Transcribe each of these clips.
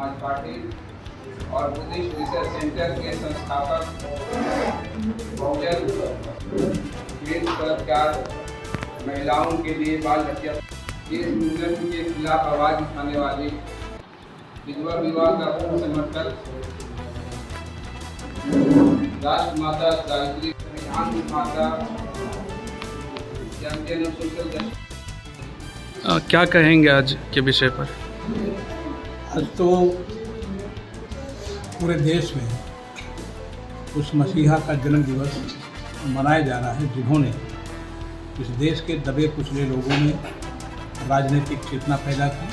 समाज पार्टी और Buddhist research centre के संस्थापक बहुजन हित सरकार महिलाओं के लिए बाल हत्या इस मुद्दे के खिलाफ आवाज उठाने वाली विधवा विवाह का पूर्ण समर्थक राष्ट्र माता सावित्री, संविधान माता, जनता सोशल। क्या कहेंगे आज के विषय पर? आज तो पूरे देश में उस मसीहा का जन्म दिवस मनाया जा रहा है जिन्होंने इस देश के दबे कुचले लोगों में राजनीतिक चेतना पैदा की,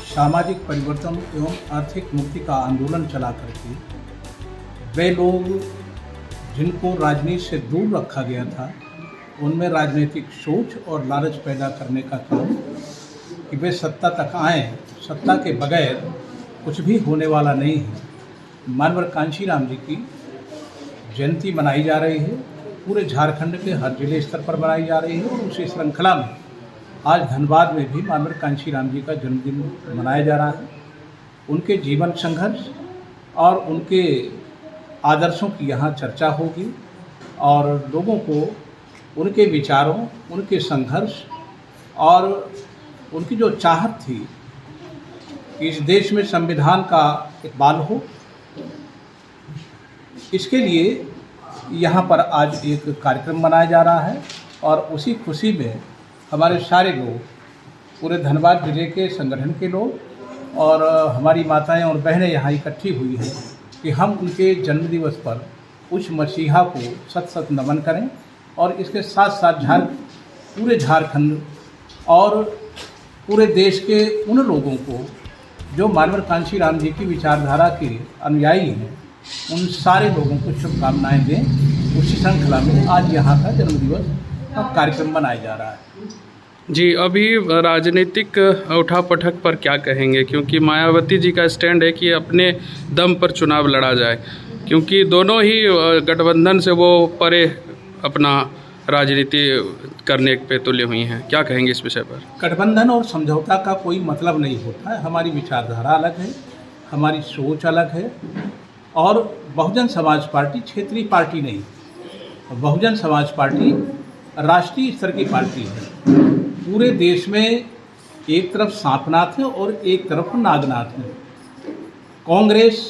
सामाजिक परिवर्तन एवं आर्थिक मुक्ति का आंदोलन चला करके वे लोग जिनको राजनीति से दूर रखा गया था उनमें राजनीतिक सोच और लालच पैदा करने का काम कि वे सत्ता तक आएँ, सत्ता के बगैर कुछ भी होने वाला नहीं है। मानवर कांशीराम जी की जयंती मनाई जा रही है, पूरे झारखंड के हर जिले स्तर पर मनाई जा रही है और उसी श्रृंखला में आज धनबाद में भी मानवर कांशीराम जी का जन्मदिन मनाया जा रहा है। उनके जीवन संघर्ष और उनके आदर्शों की यहाँ चर्चा होगी और लोगों को उनके विचारों, उनके संघर्ष और उनकी जो चाहत थी कि इस देश में संविधान का इकबाल हो, इसके लिए यहाँ पर आज एक कार्यक्रम मनाया जा रहा है और उसी खुशी में हमारे सारे लोग, पूरे धनबाद जिले के संगठन के लोग और हमारी माताएं और बहनें यहाँ इकट्ठी हुई हैं कि हम उनके जन्मदिवस पर उस मसीहा को सत सत नमन करें और इसके साथ साथ पूरे झारखंड और पूरे देश के उन लोगों को जो मानवर कांशीराम जी की विचारधारा के अनुयायी हैं, उन सारे लोगों को शुभकामनाएं दें। उसी श्रृंखला में आज यहाँ का जन्मदिवस का कार्यक्रम मनाया जा रहा है। जी, अभी राजनीतिक उठापटक पर क्या कहेंगे? क्योंकि मायावती जी का स्टैंड है कि अपने दम पर चुनाव लड़ा जाए, क्योंकि दोनों ही गठबंधन से वो परे अपना राजनीति करने पे तुले हुई हैं। क्या कहेंगे इस विषय पर? गठबंधन और समझौता का कोई मतलब नहीं होता है। हमारी विचारधारा अलग है, हमारी सोच अलग है और बहुजन समाज पार्टी क्षेत्रीय पार्टी नहीं, बहुजन समाज पार्टी राष्ट्रीय स्तर की पार्टी है। पूरे देश में एक तरफ सांपनाथ है और एक तरफ नागनाथ है। कांग्रेस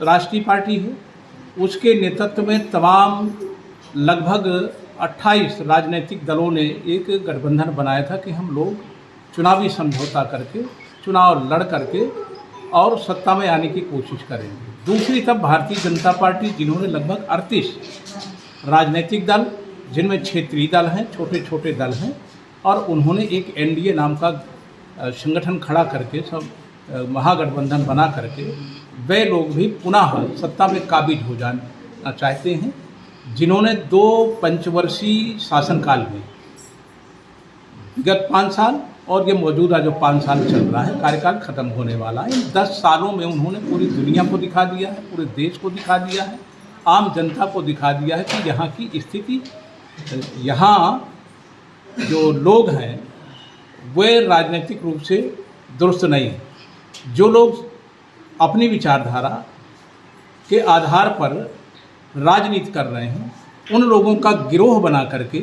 राष्ट्रीय पार्टी है, उसके नेतृत्व में तमाम लगभग 28 राजनीतिक दलों ने एक गठबंधन बनाया था कि हम लोग चुनावी समझौता करके, चुनाव लड़ करके और सत्ता में आने की कोशिश करेंगे। दूसरी तरफ भारतीय जनता पार्टी, जिन्होंने लगभग 38 राजनीतिक दल, जिनमें क्षेत्रीय दल हैं, छोटे छोटे दल हैं, और उन्होंने एक एनडीए नाम का संगठन खड़ा करके, सब महागठबंधन बना करके वे लोग भी पुनः सत्ता में काबिज हो जाना चाहते हैं, जिन्होंने 2 पंचवर्षीय शासनकाल में विगत 5 साल और ये मौजूदा जो 5 साल चल रहा है, कार्यकाल खत्म होने वाला है, इन 10 सालों में उन्होंने पूरी दुनिया को दिखा दिया है, पूरे देश को दिखा दिया है, आम जनता को दिखा दिया है कि यहाँ की स्थिति, यहाँ जो लोग हैं वे राजनीतिक रूप से दुरुस्त नहीं हैं। जो लोग अपनी विचारधारा के आधार पर राजनीति कर रहे हैं, उन लोगों का गिरोह बना करके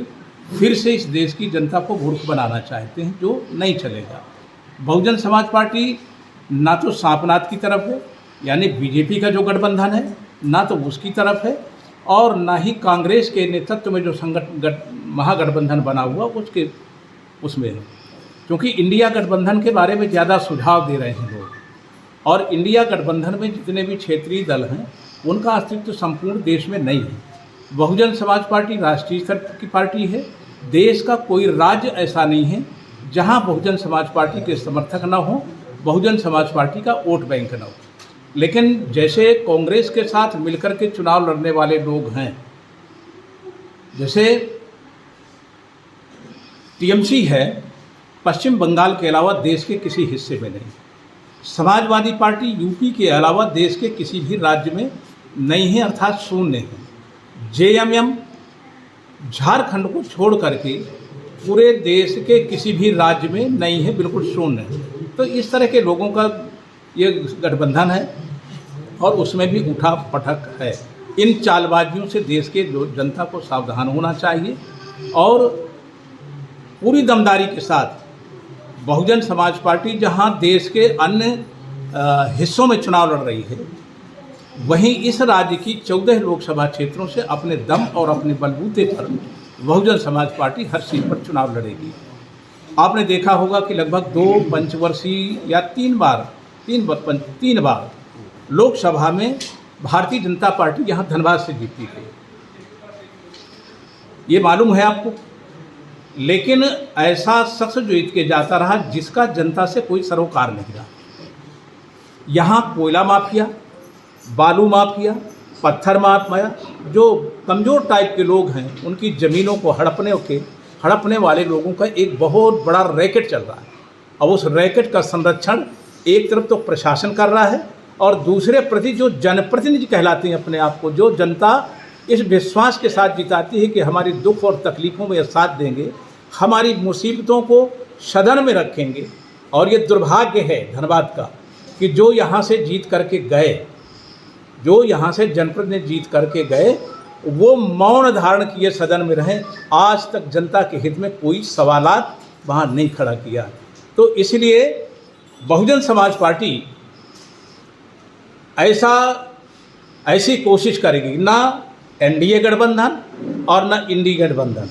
फिर से इस देश की जनता को मूर्ख बनाना चाहते हैं, जो नहीं चलेगा। बहुजन समाज पार्टी ना तो सांपनाथ की तरफ है, यानी बीजेपी का जो गठबंधन है, ना तो उसकी तरफ है और ना ही कांग्रेस के नेतृत्व में जो महागठबंधन बना हुआ उसमें है। क्योंकि इंडिया गठबंधन के बारे में ज़्यादा सुझाव दे रहे हैं लोग, और इंडिया गठबंधन में जितने भी क्षेत्रीय दल हैं उनका अस्तित्व संपूर्ण देश में नहीं है। बहुजन समाज पार्टी राष्ट्रीय स्तर की पार्टी है। देश का कोई राज्य ऐसा नहीं है जहां बहुजन समाज पार्टी के समर्थक न हो, बहुजन समाज पार्टी का वोट बैंक न हो। लेकिन जैसे कांग्रेस के साथ मिलकर के चुनाव लड़ने वाले लोग हैं, जैसे टीएमसी है, पश्चिम बंगाल के अलावा देश के किसी हिस्से में नहीं। समाजवादी पार्टी यूपी के अलावा देश के किसी भी राज्य में नहीं है, अर्थात शून्य है। जेएमएम झारखंड को छोड़ करके पूरे देश के किसी भी राज्य में नहीं है, बिल्कुल शून्य है। तो इस तरह के लोगों का ये गठबंधन है और उसमें भी उठा पटक है। इन चालबाजियों से देश के जनता को सावधान होना चाहिए और पूरी दमदारी के साथ बहुजन समाज पार्टी जहां देश के अन्य हिस्सों में चुनाव लड़ रही है, वहीं इस राज्य की 14 लोकसभा क्षेत्रों से अपने दम और अपने बलबूते पर बहुजन समाज पार्टी हर सीट पर चुनाव लड़ेगी। आपने देखा होगा कि लगभग 2 पंचवर्षीय या 3 बार लोकसभा में भारतीय जनता पार्टी यहाँ धनबाद से जीती है, ये मालूम है आपको। लेकिन ऐसा शख्स जो जीत के जाता रहा जिसका जनता से कोई सरोकार नहीं रहा। यहाँ कोयला माफिया, बालू माफिया, पत्थर माफिया, जो कमज़ोर टाइप के लोग हैं, उनकी ज़मीनों को हड़पने वाले लोगों का एक बहुत बड़ा रैकेट चल रहा है। और उस रैकेट का संरक्षण एक तरफ तो प्रशासन कर रहा है और दूसरे प्रति जो जनप्रतिनिधि कहलाते हैं अपने आप को, जो जनता इस विश्वास के साथ जिताती है कि हमारी दुख और तकलीफ़ों में साथ देंगे, हमारी मुसीबतों को सदन में रखेंगे। और ये दुर्भाग्य है धनबाद का कि जो यहाँ से जीत करके गए, जो यहाँ से जनप्रतिनिधि जीत करके गए, वो मौन धारण किए सदन में रहें। आज तक जनता के हित में कोई सवालात वहाँ नहीं खड़ा किया। तो इसलिए बहुजन समाज पार्टी ऐसी कोशिश करेगी, ना एनडीए गठबंधन और ना इंडी गठबंधन,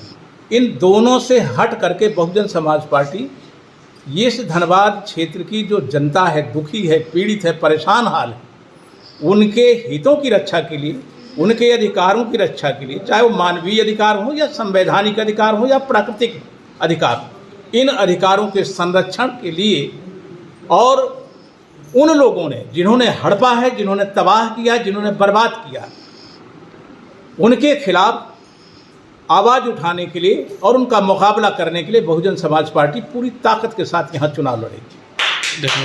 इन दोनों से हट करके बहुजन समाज पार्टी ये इस धनबाद क्षेत्र की जो जनता है, दुखी है, पीड़ित है, परेशान हाल है, उनके हितों की रक्षा के लिए, उनके अधिकारों की रक्षा के लिए, चाहे वो मानवीय अधिकार हो या संवैधानिक अधिकार हो या प्राकृतिक अधिकार, इन अधिकारों के संरक्षण के लिए और उन लोगों ने जिन्होंने हड़पा है, जिन्होंने तबाह किया, जिन्होंने बर्बाद किया, उनके खिलाफ आवाज़ उठाने के लिए और उनका मुकाबला करने के लिए बहुजन समाज पार्टी पूरी ताकत के साथ यहाँ चुनाव लड़ेगी।